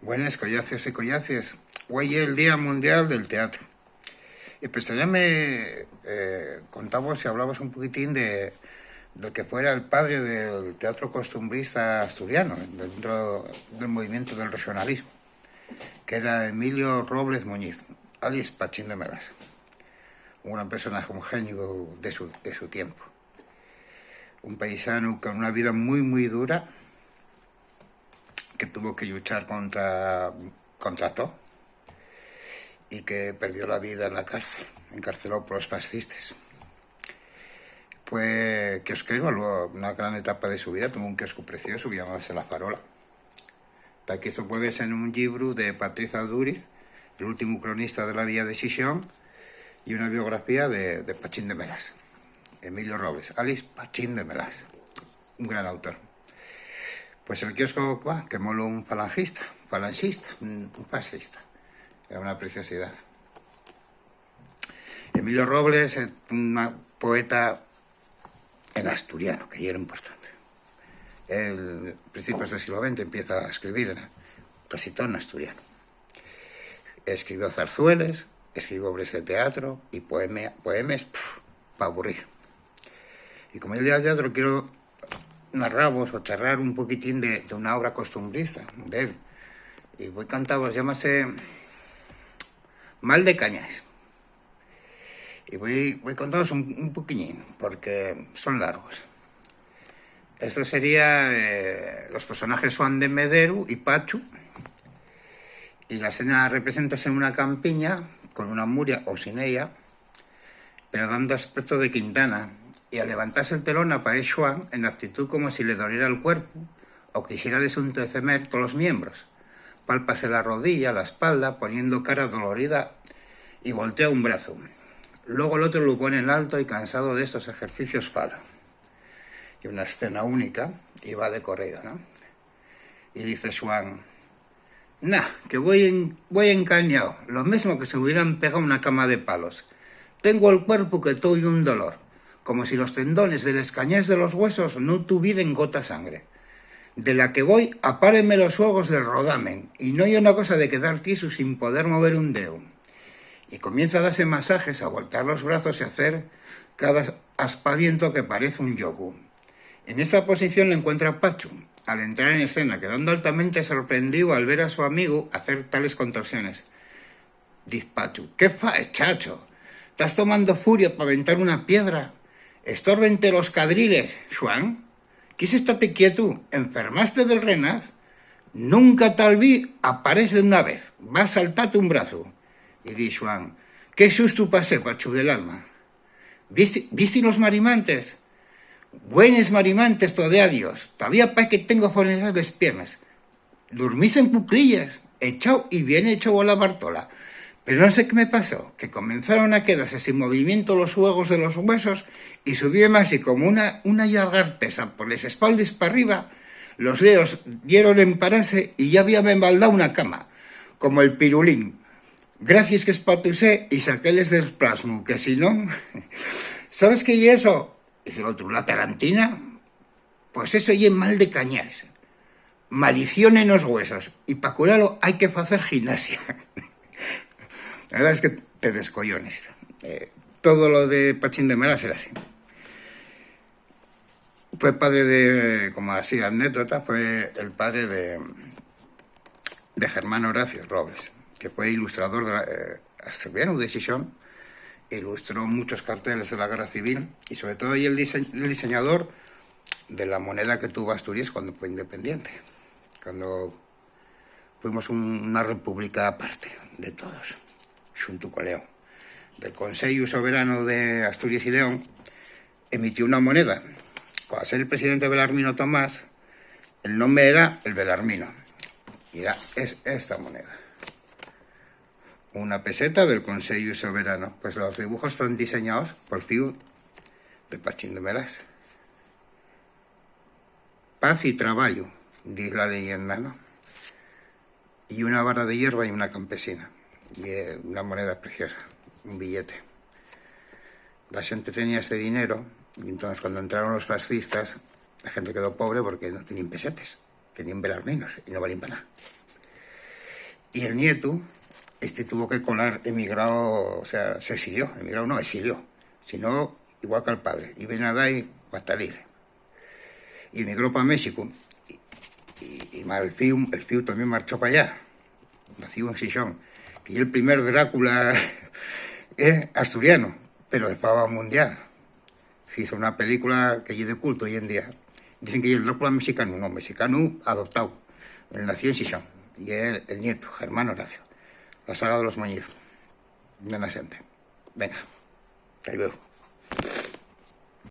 Buenas, collaces y collaces. Hoy es el Día Mundial del Teatro. Y pues ya me contamos y hablamos un poquitín de que fuera el padre del teatro costumbrista asturiano, dentro del movimiento del regionalismo, que era Emilio Robles Muñiz, alias Pachín de Melas. Un gran personaje, un genio de su tiempo. Un paisano con una vida muy dura, que tuvo que luchar contra todo y que perdió la vida en la cárcel, encarcelado por los fascistas. Pues kiosquero, una gran etapa de su vida, tuvo un kiosco precioso que llamábase La Farola. Tal que esto puede ser en un libro de Patricia Dúriz, el último cronista de la Vía de Xixón, y una biografía de Pachín de Melas, Emilio Robles, alias Pachín de Melas, un gran autor. Pues el kiosco que moló un falangista, un fascista. Era una preciosidad. Emilio Robles es un poeta en asturiano, que ya era importante. Él, a principios del siglo XX, empieza a escribir casi todo en asturiano. Escribió zarzuelas, escribió obras de teatro y poemas para aburrir. Y como el día de teatro quiero narraros o charlar un poquitín de una obra costumbrista de él. Y voy cantaros, llámase Mal de Cañas. Y voy contaros un poquillín, porque son largos. Esto sería, los personajes Juan de Mederu y Pachu, y la escena representase en una campiña, con una muria o sin ella, pero dando aspecto de Quintana, y al levantarse el telón aparece Juan en actitud como si le doliera el cuerpo o quisiera desuntecer todos los miembros. Pálpase la rodilla, la espalda, poniendo cara dolorida y voltea un brazo. Luego el otro lo pone en alto y cansado de estos ejercicios fala. Y una escena única y va de corrido, ¿no? Y dice Juan: nah, que voy encañado, lo mismo que si hubieran pegado una cama de palos. Tengo el cuerpo que todo y un dolor, como si los tendones del escañés de los huesos no tuvieran gota sangre. De la que voy, apárenme los juegos del rodamen, y no hay una cosa de quedar tieso sin poder mover un dedo. Y comienza a darse masajes, a voltear los brazos y a hacer cada aspaviento que parece un yogur. En esa posición le encuentra a Pachu, al entrar en escena, quedando altamente sorprendido al ver a su amigo hacer tales contorsiones. Dice Pachu: ¿qué faes, chacho? ¿Estás tomando furia para aventar una piedra? Estórbente los cadriles, Juan. ¿Qué estate quieto? ¿Enfermaste del renaz? Nunca tal vi aparece de una vez. Va a saltarte un brazo. Y dice Juan: qué susto pasé, Pachu del alma. ¿Viste los marimantes? Buenos marimantes todavía, Dios. Todavía para que tengo fornidas las piernas. Dormís en cuclillas, echado y bien echado a la Bartola. Pero no sé qué me pasó, que comenzaron a quedarse sin movimiento los juegos de los huesos y subíame así como una lagartesa por las espaldas para arriba. Los dedos dieron en pararse y ya había embaldado una cama, como el pirulín. Gracias que espatusé y saquéles del plasmo, que si no... ¿Sabes qué y eso? Dice el otro: ¿la tarantina? Pues eso y es Mal de Cañas. Maldición en los huesos. Y para curarlo hay que hacer gimnasia. La verdad es que te descollones. Todo lo de Pachín de Melas era así. Fue padre de, como así anécdota, fue el padre de Germán Horacio Robles, que fue ilustrador asturiano de Xixón, ilustró muchos carteles de la Guerra Civil y sobre todo el diseñador de la moneda que tuvo Asturias cuando fue independiente, cuando fuimos una república aparte de todos, junto con León. Del Consejo Soberano de Asturias y León emitió una moneda. Al ser el presidente Belarmino Tomás, el nombre era el Belarmino. Y es esta moneda. Una peseta del Consejo Soberano. Pues los dibujos están diseñados por Fiu de Pachín de Melas. Paz y trabajo, dice la leyenda, ¿no? Y una vara de hierba y una campesina. Y una moneda preciosa, un billete. La gente tenía ese dinero, y entonces cuando entraron los fascistas, la gente quedó pobre porque no tenían pesetes, tenían belarminos y no valían para nada. Y el nieto, tuvo que colar, emigrado, o sea, se exilió, emigrado no, exilió. Si no, igual que el padre. Y viene a dar y va a estar libre. Y emigró para México. Y el fiu también marchó para allá. Nació en Sison. Que es el primer Drácula asturiano, pero de fama mundial. Hizo una película que es de culto hoy en día. Dicen que es el Drácula mexicano, no, mexicano adoptado. Él nació en Sison. Y es el nieto, Germán Horacio. La saga de los Muñiz. De nacente. Venga, hasta luego.